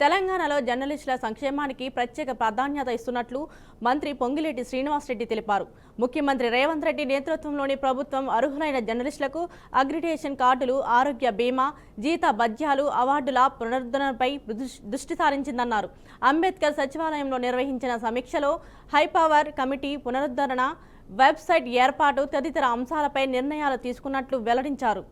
తెలంగాణలో జర్నలిస్టుల సంక్షేమానికి ప్రత్యేక ప్రాధాన్యత ఇస్తున్నట్లు మంత్రి పొంగిలేటి శ్రీనివాసరెడ్డి తెలిపారు. ముఖ్యమంత్రి రేవంత్ రెడ్డి నేతృత్వంలోని ప్రభుత్వం అర్హులైన జర్నలిస్టులకు అగ్రిడేషన్ కార్డులు, ఆరోగ్య బీమా, జీత భత్యాలు, అవార్డుల పునరుద్ధరణపై దృష్టి సారించిందన్నారు. అంబేద్కర్ సచివాలయంలో నిర్వహించిన సమీక్షలో హైపవర్ కమిటీ పునరుద్ధరణ, వెబ్సైట్ ఏర్పాటు తదితర అంశాలపై నిర్ణయాలు తీసుకున్నట్లు వెల్లడించారు.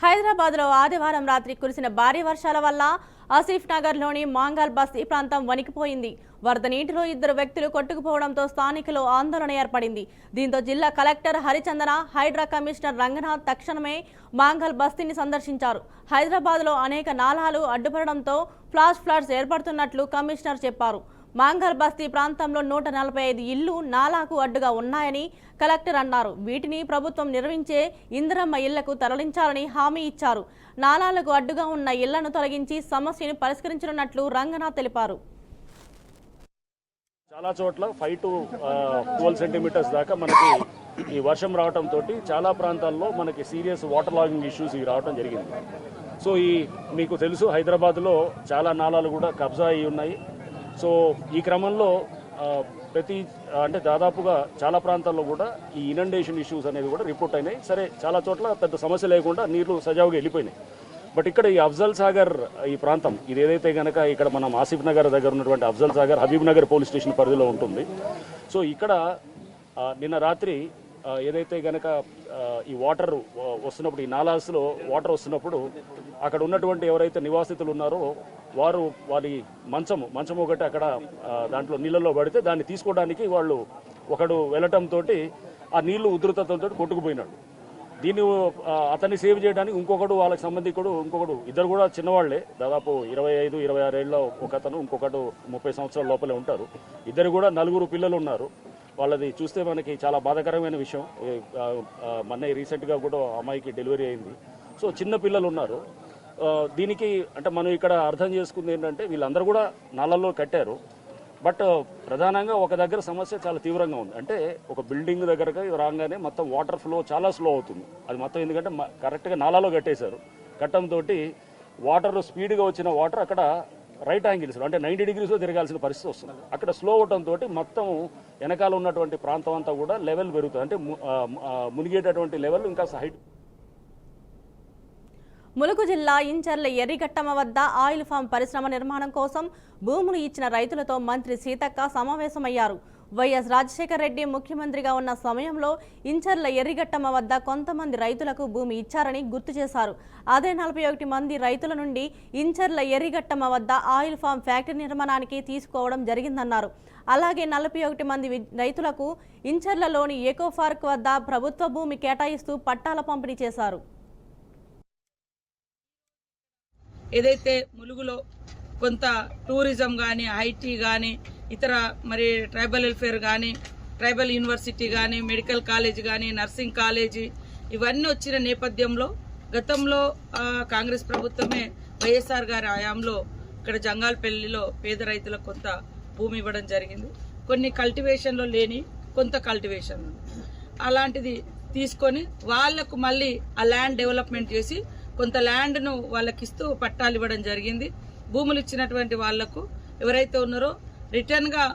హైదరాబాద్లో ఆదివారం రాత్రి కురిసిన భారీ వర్షాల వల్ల ఆసిఫ్ నగర్లోని మాంగల్ బస్తీ ప్రాంతం వణికిపోయింది. వరద నీటిలో 2 వ్యక్తులు కొట్టుకుపోవడంతో స్థానికులు ఆందోళన ఏర్పడింది. దీంతో జిల్లా కలెక్టర్ హరిచందన, హైడ్రా కమిషనర్ రంగనాథ్ తక్షణమే మాంగల్ బస్తీని సందర్శించారు. హైదరాబాద్లో అనేక నాలాలు అడ్డుపడడంతో ఫ్లాష్ ఫ్లడ్స్ ఏర్పడుతున్నట్లు కమిషనర్ చెప్పారు. మాంగల్ బస్తీ ప్రాంతంలో 145 ఇళ్లు నాలాకు అడ్డుగా ఉన్నాయని కలెక్టర్ అన్నారు. వీటిని ప్రభుత్వం నిర్మించే ఇందిరమ్మ ఇళ్లకు తరలించాలని హామీ ఇచ్చారు. నాలాలకు అడ్డుగా ఉన్న ఇళ్లను తొలగించి సమస్యను పరిష్కరించనున్నట్లు రంగనాథ్ తెలిపారు. చాలా చోట్ల 5 to 12 సెంటీమీటర్స్ దాకా మనకి ఈ వర్షం రావడంతో చాలా ప్రాంతాల్లో మనకి సీరియస్ వాటర్ లాగింగ్ ఇష్యూస్ రావడం జరిగింది. సో మీకు తెలుసు, హైదరాబాద్లో చాలా నాలాలు కూడా కబ్జా అయి ఉన్నాయి. సో ఈ క్రమంలో అంటే దాదాపుగా చాలా ప్రాంతాల్లో కూడా ఈ ఇనండేషన్ ఇష్యూస్ అనేది కూడా రిపోర్ట్ అయినాయి. సరే, చాలా చోట్ల పెద్ద సమస్య లేకుండా నీళ్లు సజావుగా వెళ్ళిపోయినాయి. బట్ ఇక్కడ ఈ అఫ్జల్ సాగర్ ఈ ప్రాంతం, ఇది ఏదైతే కనుక ఇక్కడ మనం ఆసిఫ్ నగర్ దగ్గర ఉన్నటువంటి అఫ్జల్ సాగర్ హబీబ్ నగర్ పోలీస్ స్టేషన్ పరిధిలో ఉంటుంది. సో ఇక్కడ నిన్న రాత్రి ఏదైతే కనుక ఈ వాటర్ వస్తున్నప్పుడు, ఈ నాలాస్లో వాటర్ వస్తున్నప్పుడు అక్కడ ఉన్నటువంటి ఎవరైతే నివాసితులు ఉన్నారో వారి మంచం ఒకటి అక్కడ దాంట్లో నీళ్ళలో పడితే దాన్ని తీసుకోవడానికి ఒకడు వెళ్ళటంతో ఆ నీళ్లు ఉధృతతో కొట్టుకుపోయినాడు. దీన్ని అతన్ని సేవ్ చేయడానికి వాళ్ళకి సంబంధికుడు ఇద్దరు కూడా చిన్నవాళ్లే, దాదాపు 25-26 ఏళ్ళ ఒకతను, ఇంకొకడు 30 సంవత్సరాల లోపలే ఉంటారు. ఇద్దరు కూడా 4 పిల్లలు ఉన్నారు. వాళ్ళది చూస్తే మనకి చాలా బాధాకరమైన విషయం. మొన్న రీసెంట్గా కూడా అమ్మాయికి డెలివరీ అయింది. సో చిన్న పిల్లలు ఉన్నారు. దీనికి అంటే మనం ఇక్కడ అర్థం చేసుకుంది ఏంటంటే, వీళ్ళందరూ కూడా నాళ్ళల్లో కట్టారు. బట్ ప్రధానంగా ఒక దగ్గర సమస్య చాలా తీవ్రంగా ఉంది. అంటే ఒక బిల్డింగ్ దగ్గరగా రాగానే మొత్తం వాటర్ ఫ్లో చాలా స్లో అవుతుంది. అది మొత్తం ఎందుకంటే కరెక్ట్గా నాలాలో కట్టేశారు. కట్టడంతో వాటర్ స్పీడ్గా వచ్చిన వాటర్ అక్కడ రైట్ యాంగిల్స్ అంటే 90 degreesలో తిరగాల్సిన పరిస్థితి వస్తుంది. అక్కడ స్లో అవడంతో మొత్తం వెనకాల ఉన్నటువంటి ప్రాంతం అంతా కూడా లెవెల్ పెరుగుతుంది. అంటే మునిగేటటువంటి లెవెల్ ఇంకా హైట్. ములుగు జిల్లా ఇంచర్ల ఎర్రిగట్టమ వద్ద ఆయిల్ ఫామ్ పరిశ్రమ నిర్మాణం కోసం భూములు ఇచ్చిన రైతులతో మంత్రి సీతక్క సమావేశమయ్యారు. వైఎస్ రాజశేఖర రెడ్డి ముఖ్యమంత్రిగా ఉన్న సమయంలో ఇంచర్ల ఎర్రిగట్టమ వద్ద కొంతమంది రైతులకు భూమి ఇచ్చారని గుర్తు చేశారు. అదే 41 మంది రైతుల నుండి ఇంచర్ల ఎర్రిగట్టమ వద్ద ఆయిల్ ఫామ్ ఫ్యాక్టరీ నిర్మాణానికి తీసుకోవడం జరిగిందన్నారు. అలాగే 41 మంది రైతులకు ఇంచర్లలోని ఎకో పార్క్ వద్ద ప్రభుత్వ భూమి కేటాయిస్తూ పట్టాల పంపిణీ చేశారు. ఏదైతే ములుగులో కొంత టూరిజం కానీ, ఐటీ కానీ, ఇతర మరి ట్రైబల్ వెల్ఫేర్ కానీ, ట్రైబల్ యూనివర్సిటీ కానీ, మెడికల్ కాలేజ్ కానీ, నర్సింగ్ కాలేజీ ఇవన్నీ వచ్చిన నేపథ్యంలో గతంలో కాంగ్రెస్ ప్రభుత్వమే వైఎస్ఆర్ గారి హయాంలో ఇక్కడ జంగాల్పల్లిలో పేద రైతులకు కొంత భూమి ఇవ్వడం జరిగింది. కొన్ని కల్టివేషన్లో లేని, కొంత కల్టివేషన్ అలాంటిది తీసుకొని వాళ్లకు మళ్ళీ ఆ ల్యాండ్ డెవలప్మెంట్ చేసి కొంత ల్యాండ్ను వాళ్ళకి ఇస్తూ పట్టాలు ఇవ్వడం జరిగింది. భూములు ఇచ్చినటువంటి వాళ్లకు ఎవరైతే ఉన్నారో రిటర్న్గా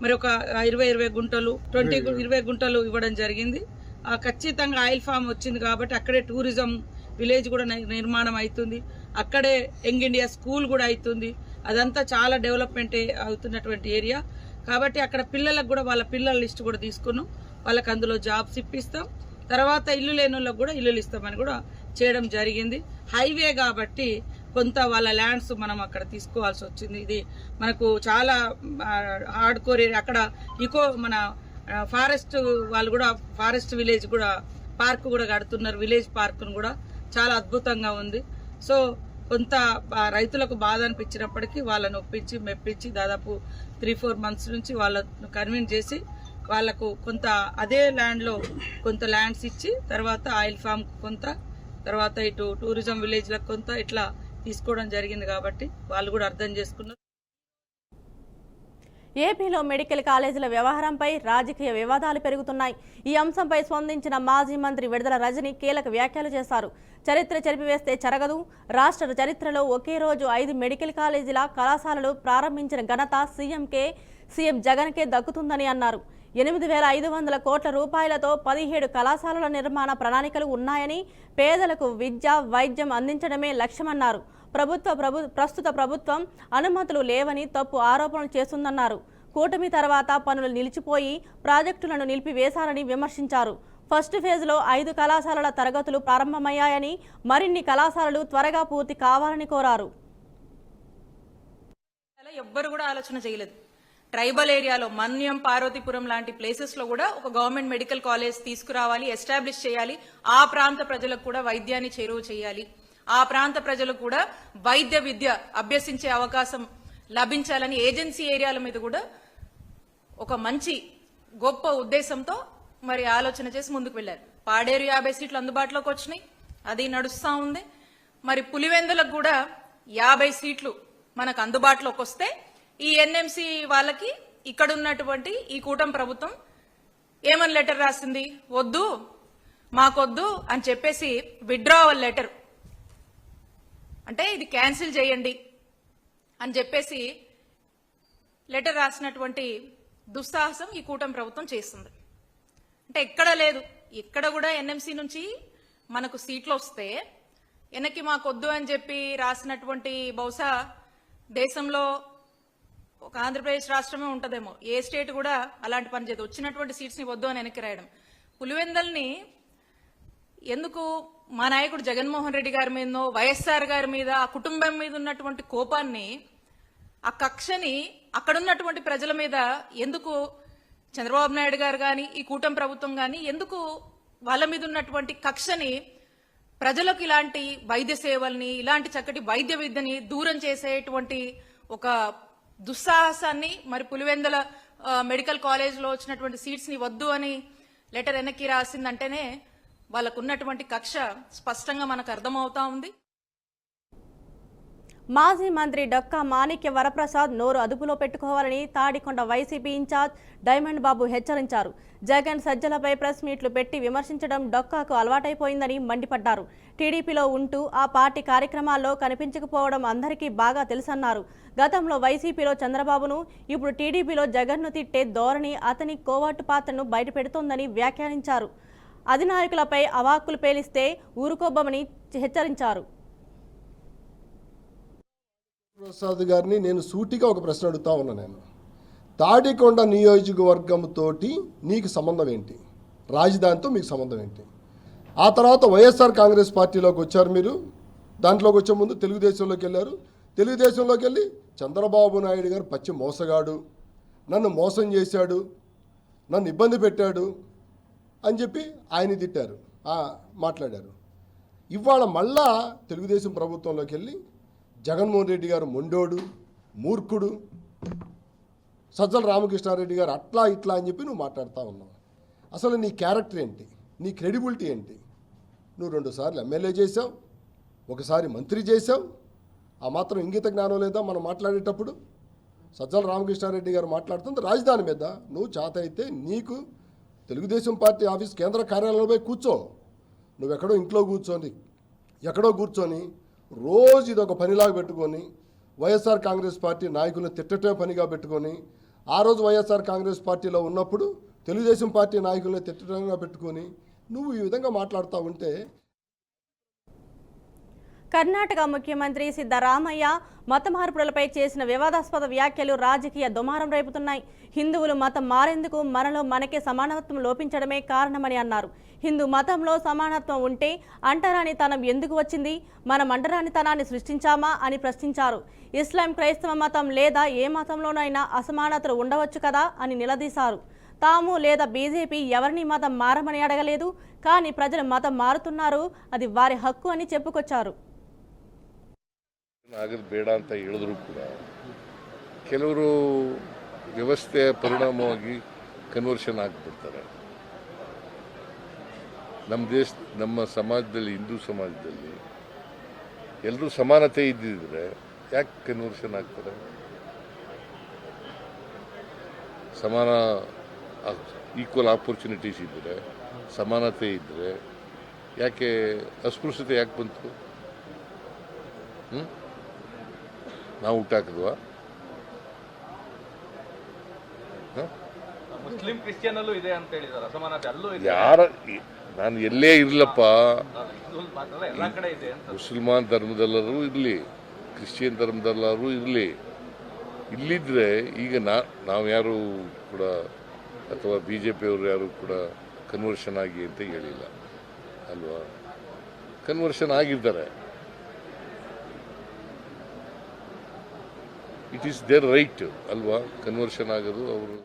మరి ఒక 20 గుంటలు 20 గుంటలు ఇవ్వడం జరిగింది. ఖచ్చితంగా ఆయిల్ ఫామ్ వచ్చింది కాబట్టి అక్కడే టూరిజం విలేజ్ కూడా నిర్మాణం అవుతుంది. అక్కడే యంగ్ ఇండియా స్కూల్ కూడా అవుతుంది. అదంతా చాలా డెవలప్మెంట్ అవుతున్నటువంటి ఏరియా కాబట్టి అక్కడ పిల్లలకు కూడా వాళ్ళ పిల్లల లిస్ట్ కూడా తీసుకున్నాం. వాళ్ళకి అందులో జాబ్స్ ఇప్పిస్తాం. తర్వాత ఇల్లు లేని వాళ్ళకు కూడా ఇల్లులు ఇస్తామని కూడా చేయడం జరిగింది. హైవే కాబట్టి కొంత వాళ్ళ ల్యాండ్స్ మనం అక్కడ తీసుకోవాల్సి వచ్చింది. ఇది మనకు చాలా హార్డ్ కోర్ ఏరియా. అక్కడ మన ఫారెస్ట్ వాళ్ళు కూడా ఫారెస్ట్ విలేజ్ కూడా పార్క్ కూడా కడుతున్నారు. విలేజ్ పార్క్ కూడా చాలా అద్భుతంగా ఉంది. సో కొంత రైతులకు బాధ అనిపించినప్పటికీ వాళ్ళని ఒప్పించి మెప్పించి దాదాపు 3-4 మంత్స్ నుంచి వాళ్ళను కన్విన్స్ చేసి వాళ్లకు కొంత అదే ల్యాండ్లో కొంత ల్యాండ్స్ ఇచ్చి తర్వాత ఆయిల్ ఫామ్ కొంత, తర్వాత ఇటు టూరిజం విలేజ్లకు కొంత ఇట్లా తీసుకోవడం జరిగింది. కాబట్టి వాళ్ళు కూడా అర్థం చేసుకున్నారు. ఏపీలో మెడికల్ కాలేజీల వ్యవహారంపై రాజకీయ వివాదాలు పెరుగుతున్నాయి. ఈ అంశంపై స్పందించిన మాజీ మంత్రి విడుదల రజని కీలక వ్యాఖ్యలు చేశారు. చరిత్ర చెరిపివేస్తే చెరగదు. రాష్ట్ర చరిత్రలో ఒకే రోజు 5 మెడికల్ కాలేజీల కళాశాలలు ప్రారంభించిన ఘనత సీఎం జగన్కే దక్కుతుందని అన్నారు. 8,500 కోట్ల రూపాయలతో 17 కళాశాలల నిర్మాణ ప్రణాళికలు ఉన్నాయని, పేదలకు విద్య, వైద్యం అందించడమే లక్ష్యమన్నారు. ప్రస్తుత ప్రభుత్వం అనుమతులు లేవని తప్పు ఆరోపణలు చేస్తుందన్నారు. కూటమి తర్వాత పనులు నిలిచిపోయి ప్రాజెక్టులను నిలిపివేశారని విమర్శించారు. ఫస్ట్ ఫేజ్లో 5 కళాశాలల తరగతులు ప్రారంభమయ్యాయని, మరిన్ని కళాశాలలు త్వరగా పూర్తి కావాలని కోరారు. ఎవ్వరు కూడా ఆలోచన చేయలేదు. ట్రైబల్ ఏరియాలో మన్యం, పార్వతీపురం లాంటి ప్లేసెస్ లో కూడా ఒక గవర్నమెంట్ మెడికల్ కాలేజ్ తీసుకురావాలి, ఎస్టాబ్లిష్ చేయాలి. ఆ ప్రాంత ప్రజలకు కూడా వైద్యాన్ని చేరువ చేయాలి. ఆ ప్రాంత ప్రజలకు కూడా వైద్య విద్య అభ్యసించే అవకాశం లభించాలని ఏజెన్సీ ఏరియాల మీద కూడా ఒక మంచి గొప్ప ఉద్దేశంతో మరి ఆలోచన చేసి ముందుకు వెళ్లారు. పాడేరు 50 సీట్లు అందుబాటులోకి వచ్చినాయి, అది నడుస్తా ఉంది. మరి పులివెందులకు కూడా 50 సీట్లు మనకు అందుబాటులోకి వస్తే ఈ ఎన్ఎంసీ వాళ్ళకి ఇక్కడ ఉన్నటువంటి ఈ కూటమి ప్రభుత్వం ఏమని లెటర్ రాసింది? వద్దు, మాకొద్దు అని చెప్పేసి విత్డ్రావల్ లెటర్, అంటే ఇది క్యాన్సిల్ చేయండి అని చెప్పేసి లెటర్ రాసినటువంటి దుస్సాహసం ఈ కూటమి ప్రభుత్వం చేస్తుంది. అంటే ఎక్కడ లేదు, ఎక్కడ కూడా ఎన్ఎంసీ నుంచి మనకు సీట్లు వస్తే వెనక్కి మాకొద్దు అని చెప్పి రాసినటువంటి, బహుశా దేశంలో ఒక ఆంధ్రప్రదేశ్ రాష్ట్రమే ఉంటదేమో, ఏ స్టేట్ కూడా అలాంటి పని చేయదు. వచ్చినటువంటి సీట్స్ ని వద్దు అని వెనక్కి రాయడం. పులివెందల్ని ఎందుకు మా నాయకుడు జగన్మోహన్ రెడ్డి గారి మీదనో, వైఎస్ఆర్ గారి మీద, ఆ కుటుంబం మీద ఉన్నటువంటి కోపాన్ని, ఆ కక్షని అక్కడున్నటువంటి ప్రజల మీద ఎందుకు చంద్రబాబు నాయుడు గారు కానీ, ఈ కూటమి ప్రభుత్వం కానీ ఎందుకు వాళ్ళ మీద ఉన్నటువంటి కక్షని ప్రజలకు ఇలాంటి వైద్య సేవల్ని, ఇలాంటి చక్కటి వైద్య విద్యని దూరం చేసేటువంటి ఒక దుస్సాహసాన్ని, మరి పులివెందుల మెడికల్ కాలేజ్లో వచ్చినటువంటి సీట్స్ ని వద్దు అని లెటర్ వెనక్కి రాసిందంటేనే వాళ్ళకు ఉన్నటువంటి కక్ష స్పష్టంగా మనకు అర్థమవుతా ఉంది. మాజీ మంత్రి డొక్కా మాణిక్య వరప్రసాద్ నోరు అదుపులో పెట్టుకోవాలని తాడికొండ వైసీపీ ఇన్ఛార్జ్ డైమండ్ బాబు హెచ్చరించారు. జగన్ సజ్జలపై ప్రెస్ మీట్లు పెట్టి విమర్శించడం డొక్కాకు అలవాటైపోయిందని మండిపడ్డారు. టీడీపీలో ఉంటూ ఆ పార్టీ కార్యక్రమాల్లో కనిపించకపోవడం అందరికీ బాగా తెలుసన్నారు. గతంలో వైసీపీలో చంద్రబాబును, ఇప్పుడు టీడీపీలో జగన్ను తిట్టే ధోరణి అతని కోవట్టు పాత్రను బయటపెడుతోందని వ్యాఖ్యానించారు. అధినాయకులపై అవాక్కులు పేలిస్తే ఊరుకోబమని హెచ్చరించారు. ప్రసాద్ గారిని నేను సూటిగా ఒక ప్రశ్న అడుగుతా ఉన్నా. నేను తాడికొండ నియోజకవర్గంతో నీకు సంబంధం ఏంటి? రాజధానితో మీకు సంబంధం ఏంటి? ఆ తర్వాత వైఎస్ఆర్ కాంగ్రెస్ పార్టీలోకి వచ్చారు మీరు. దాంట్లోకి వచ్చే ముందు తెలుగుదేశంలోకి వెళ్ళారు. తెలుగుదేశంలోకి వెళ్ళి చంద్రబాబు నాయుడు గారు పచ్చి మోసగాడు, నన్ను మోసం చేశాడు, నన్ను ఇబ్బంది పెట్టాడు అని చెప్పి ఆయన తిట్టారు, మాట్లాడారు. ఇవాళ మళ్ళా తెలుగుదేశం ప్రభుత్వంలోకి వెళ్ళి జగన్మోహన్ రెడ్డి గారు మొండోడు, మూర్ఖుడు, సజ్జల రామకృష్ణారెడ్డి గారు అట్లా ఇట్లా అని చెప్పి నువ్వు మాట్లాడుతూ ఉన్నావు. అసలు నీ క్యారెక్టర్ ఏంటి? నీ క్రెడిబిలిటీ ఏంటి? నువ్వు 2 సార్లు ఎమ్మెల్యే చేసావు, ఒకసారి మంత్రి చేసావు. ఆ మాత్రం ఇంగిత జ్ఞానం లేదా మనం మాట్లాడేటప్పుడు? సజ్జల రామకృష్ణారెడ్డి గారు మాట్లాడుతుంది రాజధాని మీద. నువ్వు చేత అయితే నీకు తెలుగుదేశం పార్టీ ఆఫీస్ కేంద్ర కార్యాలయంలో పోయి కూర్చో. నువ్వెక్కడో ఇంట్లో కూర్చొని, ఎక్కడో కూర్చొని రోజు ఇదొక పనిలాగా పెట్టుకొని వైఎస్ఆర్ కాంగ్రెస్ పార్టీ నాయకులను తిట్టటే పనిగా పెట్టుకొని, ఆ రోజు వైఎస్ఆర్ కాంగ్రెస్ పార్టీలో ఉన్నప్పుడు తెలుగుదేశం పార్టీ నాయకులను తిట్టడంగా పెట్టుకొని నువ్వు ఈ విధంగా మాట్లాడుతూ ఉంటే. కర్ణాటక ముఖ్యమంత్రి సిద్ధరామయ్య మత మార్పులపై చేసిన వివాదాస్పద వ్యాఖ్యలు రాజకీయ దుమారం రేపుతున్నాయి. హిందువులు మతం మారేందుకు మనలో మనకే సమానత్వం లోపించడమే కారణమని అన్నారు. హిందూ మతంలో సమానత్వం ఉంటే అంటరానితనం ఎందుకు వచ్చింది? మనం అంటరానితనాన్ని సృష్టించామా అని ప్రశ్నించారు. ఇస్లాం, క్రైస్తవ మతం లేదా ఏ మతంలోనైనా అసమానతలు ఉండవచ్చు కదా అని నిలదీశారు. తాము లేదా బీజేపీ ఎవరిని మతం మారమని అడగలేదు, కానీ ప్రజలు మతం మారుతున్నారు, అది వారి హక్కు అని చెప్పుకొచ్చారు. ಆಗೋದು ಬೇಡ ಅಂತ ಹೇಳಿದ್ರು ಕೂಡ ಕೆಲವರು ವ್ಯವಸ್ಥೆಯ ಪರಿಣಾಮವಾಗಿ ಕನ್ವರ್ಷನ್ ಆಗಿಬಿಡ್ತಾರೆ. ನಮ್ಮ ಸಮಾಜದಲ್ಲಿ, ಹಿಂದೂ ಸಮಾಜದಲ್ಲಿ ಎಲ್ಲರೂ ಸಮಾನತೆ ಇದ್ದಿದ್ರೆ ಯಾಕೆ ಕನ್ವರ್ಷನ್ ಆಗ್ತಾರೆ? ಸಮಾನ ಈಕ್ವಲ್ ಆಪರ್ಚುನಿಟೀಸ್ ಇದ್ದರೆ, ಸಮಾನತೆ ಇದ್ದರೆ ಯಾಕೆ ಅಸ್ಪೃಶ್ಯತೆ ಯಾಕೆ ಬಂತು? ನಾವು ಹುಟ್ಟಾಕಿದ್ವಾ? ಮುಸ್ಲಿಂ ಕ್ರಿಶ್ಚಿಯನ್ ಅಲ್ಲೂ ಇದೆ ಅಂತ ಹೇಳಿದಾರೆ, ಅಸಮಾನತೆ ಅಲ್ಲೂ ಇದೆ. ಯಾರ ನಾನು ಎಲ್ಲೇ ಇರಲಪ್ಪ, ಎಲ್ಲ ಕಡೆ ಇದೆ ಅಂತ. ಮುಸಲ್ಮಾನ್ ಧರ್ಮದಲ್ಲರೂ ಇರಲಿ, ಕ್ರಿಶ್ಚಿಯನ್ ಧರ್ಮದಲ್ಲರೂ ಇರಲಿ, ಇಲ್ಲಿದ್ರೆ ಈಗ ನಾವು ಯಾರು ಕೂಡ ಅಥವಾ BJP ಅವರು ಯಾರು ಕೂಡ ಕನ್ವರ್ಷನ್ ಆಗಿ ಅಂತ ಹೇಳಿಲ್ಲ ಅಲ್ವಾ? ಕನ್ವರ್ಷನ್ ಆಗಿದ್ದಾರೆ. ಇಟ್ ಈಸ್ ದೇರ್ ರೈಟ್ ಅಲ್ವಾ ಕನ್ವರ್ಷನ್ ಆಗೋದು ಅವರು.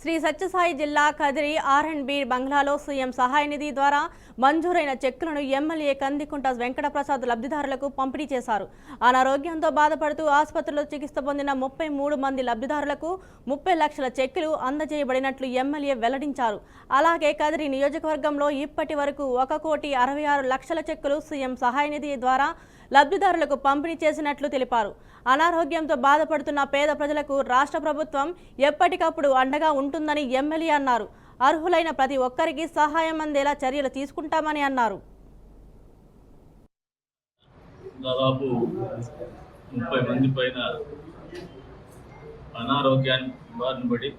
శ్రీ సత్యసాయి జిల్లా కదిరి R&B బంగ్లాలో సీఎం సహాయ నిధి ద్వారా మంజూరైన చెక్కులను ఎమ్మెల్యే కందికుంట వెంకటప్రసాద్ లబ్ధిదారులకు పంపిణీ చేశారు. అనారోగ్యంతో బాధపడుతూ ఆసుపత్రిలో చికిత్స పొందిన 33 మంది లబ్ధిదారులకు 30 లక్షల చెక్కులు అందజేయబడినట్లు ఎమ్మెల్యే వెల్లడించారు. అలాగే కదిరి నియోజకవర్గంలో ఇప్పటి వరకు 1,66 లక్షల చెక్కులు సీఎం సహాయ నిధి ద్వారా లబ్ధిదారులకు పంపిణీ చేసినట్లు తెలిపారు. అనారోగ్యంతో బాధపడుతున్న పేద ప్రజలకు రాష్ట్ర ప్రభుత్వం ఎప్పటికప్పుడు అండగా ఉంటుందని ఎమ్మెల్యే అన్నారు. అర్హులైన ప్రతి ఒక్కరికి సహాయం అందేలా చర్యలు తీసుకుంటామని అన్నారు. దాదాపు 30 మంది పైన అనారోగ్యానికి బారిన పడి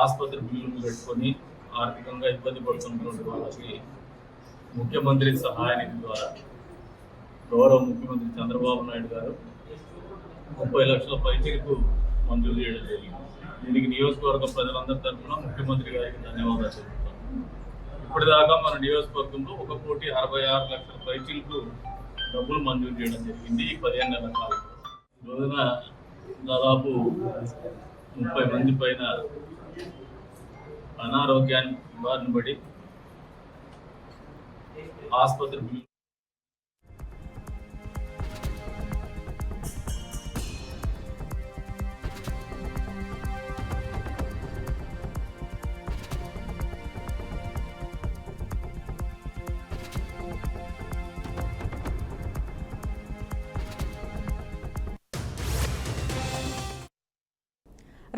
ఆసుపత్రి బిల్లులు పెట్టుకొని ఆర్థికంగా ఇబ్బంది పడుతున్నటువంటి వాళ్ళకి ముఖ్యమంత్రి సహాయ నిధి ద్వారా గౌరవ ముఖ్యమంత్రి చంద్రబాబు నాయుడు గారు 30 లక్షల పైచీలకు మంజూరు చేయడం జరిగింది. దీనికి నియోజకవర్గ ప్రజలందరి తరఫున ముఖ్యమంత్రి గారికి ధన్యవాదాలు చెబుతాం. ఇప్పటిదాకా మన నియోజకవర్గంలో 1,66 లక్షల పైచీలకు డబ్బులు మంజూరు చేయడం జరిగింది ఈ 15 నెలల కాలంలో. ఈ రోజున దాదాపు 30 మంది పైన అనారోగ్యానికి బారిన పడి ఆసుపత్రి బిల్లు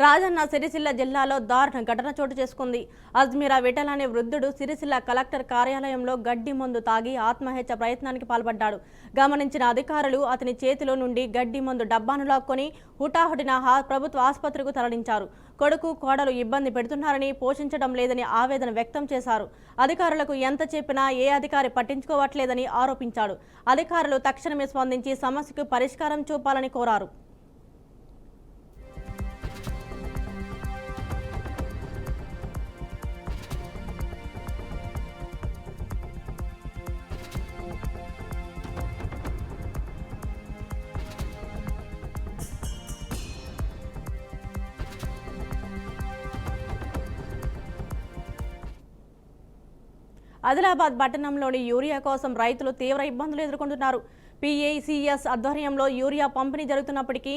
రాజన్న సిరిసిల్ల జిల్లాలో దారుణ ఘటన చోటు చేసుకుంది. అజ్మీరా విఠల్ అనే వృద్ధుడు సిరిసిల్ల కలెక్టర్ కార్యాలయంలో గడ్డి మందు తాగి ఆత్మహత్య ప్రయత్నానికి పాల్పడ్డాడు. గమనించిన అధికారులు అతని చేతిలో నుండి గడ్డి మందు డబ్బాను లాక్కొని హుటాహుటిన ప్రభుత్వ ఆసుపత్రికి తరలించారు. కొడుకు కోడలు ఇబ్బంది పెడుతున్నారని, పోషించడం లేదని ఆవేదన వ్యక్తం చేశారు. అధికారులకు ఎంత చెప్పినా ఏ అధికారి పట్టించుకోవట్లేదని ఆరోపించాడు. అధికారులు తక్షణమే స్పందించి సమస్యకు పరిష్కారం చూపాలని కోరారు. ఆదిలాబాద్ పట్టణంలోని యూరియా కోసం రైతులు తీవ్ర ఇబ్బందులు ఎదుర్కొంటున్నారు. PACS ఆధ్వర్యంలో యూరియా పంపిణీ జరుగుతున్నప్పటికీ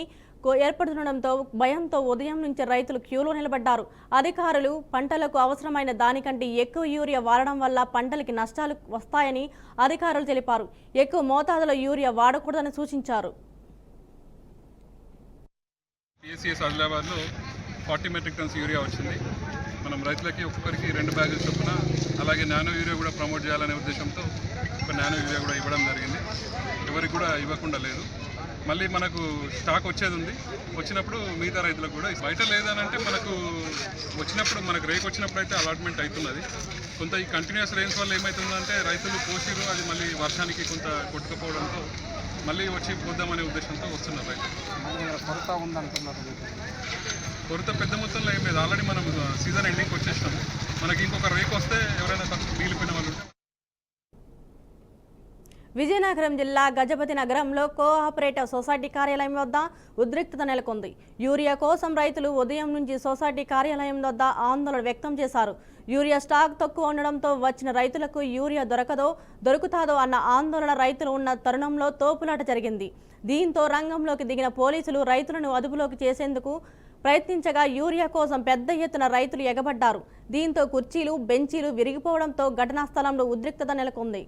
ఏర్పడుతుండటంతో భయంతో ఉదయం నుంచి రైతులు క్యూలో నిలబడ్డారు. అధికారులు పంటలకు అవసరమైన దానికంటే ఎక్కువ యూరియా వాడడం వల్ల పంటలకి నష్టాలు వస్తాయని అధికారులు తెలిపారు. ఎక్కువ మోతాదులో యూరియా వాడకూడదని సూచించారు. PACS ఆదిలాబాద్లో 40 మెట్రిక్ టన్స్ యూరియా వచ్చింది. మనం రైతులకి ఒక్కొక్కరికి 2 బ్యాగులు చొప్పున, అలాగే నానో యూరియా కూడా ప్రమోట్ చేయాలనే ఉద్దేశంతో ఒక నానో యూరియా కూడా ఇవ్వడం జరిగింది. ఎవరికి కూడా ఇవ్వకుండా లేదు. మళ్ళీ మనకు స్టాక్ వచ్చేది ఉంది. వచ్చినప్పుడు మిగతా రైతులకు కూడా బయట లేదనంటే మనకు వచ్చినప్పుడు, మనకు రేకు వచ్చినప్పుడు అయితే అలాట్మెంట్ అవుతున్నది. కొంత ఈ కంటిన్యూస్ రెయిన్స్ వల్ల ఏమవుతుందంటే రైతులు పోసిరు, అది మళ్ళీ వర్షానికి కొంత కొట్టుకుపోవడంతో మళ్ళీ వచ్చి పోద్దామనే ఉద్దేశంతో వస్తున్నారు రైతులు. కొరత ఉందంటున్నారు. కొరత పెద్ద మొత్తంలో ఏం లేదు. ఆల్రెడీ మనం సీజన్ ఎండింగ్కి వచ్చేసినాము. మనకి ఇంకొక రేకు వస్తే ఎవరైనా మిగిలిపోయిన వాళ్ళు. విజయనగరం జిల్లా గజపతి నగరంలో కోఆపరేటివ్ సొసైటీ కార్యాలయం వద్ద ఉద్రిక్తత నెలకొంది. యూరియా కోసం రైతులు ఉదయం నుంచి సొసైటీ కార్యాలయం వద్ద ఆందోళన వ్యక్తం చేశారు. యూరియా స్టాక్ తక్కువ ఉండడంతో వచ్చిన రైతులకు యూరియా దొరుకుతాదో అన్న ఆందోళన రైతులు ఉన్న తరుణంలో తోపులాట జరిగింది. దీంతో రంగంలోకి దిగిన పోలీసులు రైతులను అదుపులోకి చేసేందుకు ప్రయత్నించగా యూరియా కోసం పెద్ద ఎత్తున రైతులు ఎగబడ్డారు. దీంతో కుర్చీలు, బెంచీలు విరిగిపోవడంతో ఘటనా స్థలంలో ఉద్రిక్తత నెలకొంది.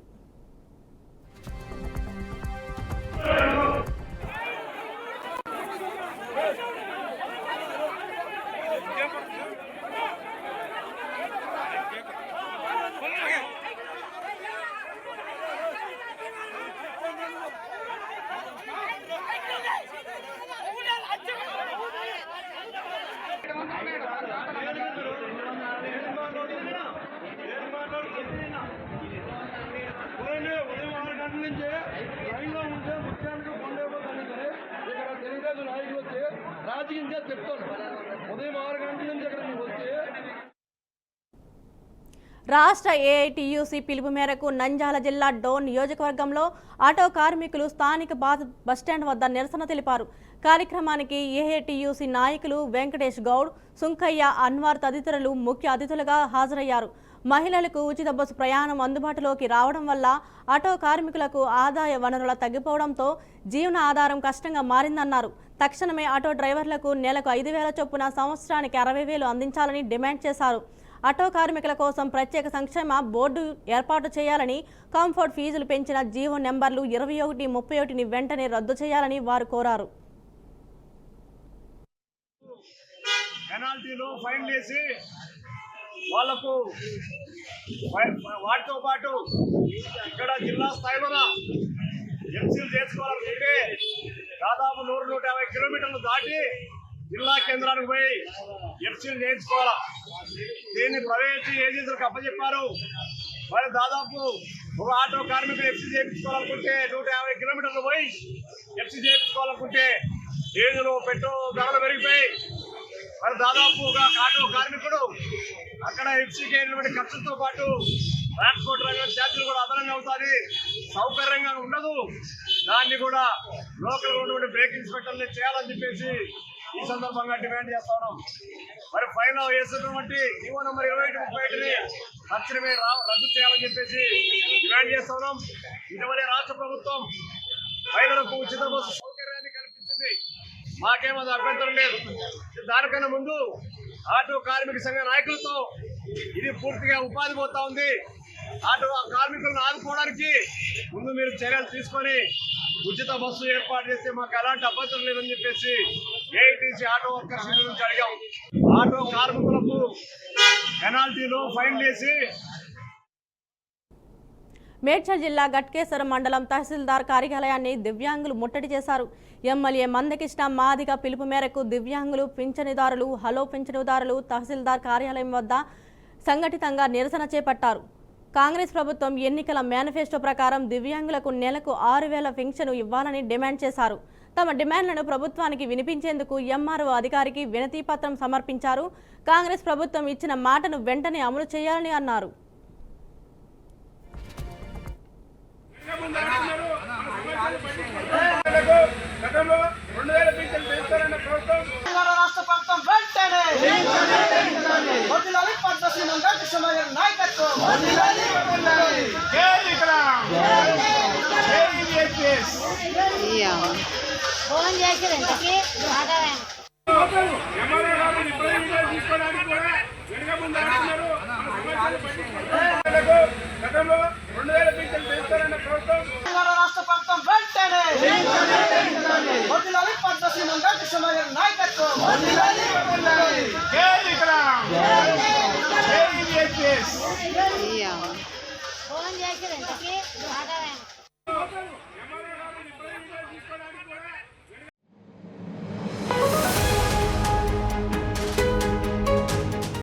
రాష్ట్ర ఏఐటీయూసీ పిలుపు మేరకు నంద్యాల జిల్లా డోన్ నియోజకవర్గంలో ఆటో కార్మికులు స్థానిక బస్టాండ్ వద్ద నిరసన తెలిపారు. కార్యక్రమానికి ఏఐటీయూసీ నాయకులు వెంకటేష్ గౌడ్, సుంకయ్య, అన్వార్ తదితరులు ముఖ్య అతిథులుగా హాజరయ్యారు. మహిళలకు ఉచిత బస్సు ప్రయాణం అందుబాటులోకి రావడం వల్ల ఆటో కార్మికులకు ఆదాయ వనరుల తగ్గిపోవడంతో జీవన ఆధారం కష్టంగా మారిందన్నారు. తక్షణమే ఆటో డ్రైవర్లకు నెలకు 5,000 చొప్పున, సంవత్సరానికి 60,000 అందించాలని డిమాండ్ చేశారు. ఆటో కార్మికుల కోసం ప్రత్యేక సంక్షేమ బోర్డు ఏర్పాటు చేయాలని, కంఫర్ట్ ఫీజులు పెంచిన జీవో నెంబర్లు 21, 31ని వెంటనే రద్దు చేయాలని వారు కోరారు. పెనాల్టీలు, ఫైన్లు వేసి వాళ్లకు వాటితో పాటు ఇక్కడ జిల్లా స్థాయిలో ఎంసీలు చేసుకోవాలనుకుంటే దాదాపు 100-150 కిలోమీటర్లు దాటి జిల్లా కేంద్రానికి పోయి ఎఫ్సీలు చేయించుకోవాలా. దీన్ని ప్రైవేట్ ఏజెన్సీలకు అప్పచెప్పారు. మరి దాదాపు ఒక ఆటో కార్మికులు ఎఫ్సీ చేయించుకోవాలనుకుంటే 150 కిలోమీటర్లు పోయి ఎఫ్సీ చేయించుకోవాలనుకుంటే డీజిల్, పెట్రోల్ ధరలు పెరిగిపోయి మరి దాదాపు ఒక ఆటో కార్మికుడు అక్కడ ఎఫ్సీకి అయినటువంటి ఖర్చులతో పాటు ట్రాన్స్పోర్ట్ రంగ ఛార్జీలు కూడా అదనంగా అవుతుంది, సౌకర్యంగా ఉండదు. దాన్ని కూడా లోకల్ ఉన్నటువంటి బ్రేక్ ఇన్స్పెక్టర్లు చేయాలని చెప్పేసి ఈ సందర్భంగా డిమాండ్ చేస్తా ఉన్నాం. మరి ఫైన్ వేసినటువంటి జీవో నెంబర్ 21-31ని తక్షణమే రద్దు చేయాలని చెప్పేసి డిమాండ్ చేస్తా ఉన్నాం. ఇటీవలే రాష్ట్ర ప్రభుత్వం మహిళలకు ఉచిత బస్సు సౌకర్యాన్ని కల్పించింది. మాకేమది అభ్యంతరం లేదు. దానికన్నా ముందు ఆటో కార్మిక సంఘ నాయకులతో ఇది పూర్తిగా ఉపాధి పోతా ఉంది. ఆటో కార్మికులను ఆదుకోవడానికి ముందు మీరు చర్యలు తీసుకొని ఉచిత బస్సు ఏర్పాటు చేస్తే మాకు ఎలాంటి అభ్యంతరం లేదని చెప్పేసి ఏఐటీసీ ఆటో వర్కర్స్ నుంచి అడిగాం. ఆటో కార్మికులకు పెనాల్టీలు, ఫైన్లు వేసి మేడ్చల్ జిల్లా గట్కేశ్వరం మండలం తహసీల్దార్ కార్యాలయాన్ని దివ్యాంగులు ముట్టడి చేశారు. ఎమ్మెల్యే మందకృష్ణ మాదిగ పిలుపు మేరకు దివ్యాంగులు, పింఛనుదారులు, హలో పింఛనుదారులు తహసీల్దార్ కార్యాలయం వద్ద సంఘటితంగా నిరసన చేపట్టారు. కాంగ్రెస్ ప్రభుత్వం ఎన్నికల మేనిఫెస్టో ప్రకారం దివ్యాంగులకు నెలకు 6,000 పింఛను ఇవ్వాలని డిమాండ్ చేశారు. తమ డిమాండ్లను ప్రభుత్వానికి వినిపించేందుకు ఎంఆర్ఓ అధికారికి వినతి పత్రం సమర్పించారు. కాంగ్రెస్ ప్రభుత్వం ఇచ్చిన మాటను వెంటనే అమలు చేయాలని అన్నారు. ఫోన్ చేసి రాష్ట్ర ప్రభుత్వం వెంటనే ఫోన్ చేసి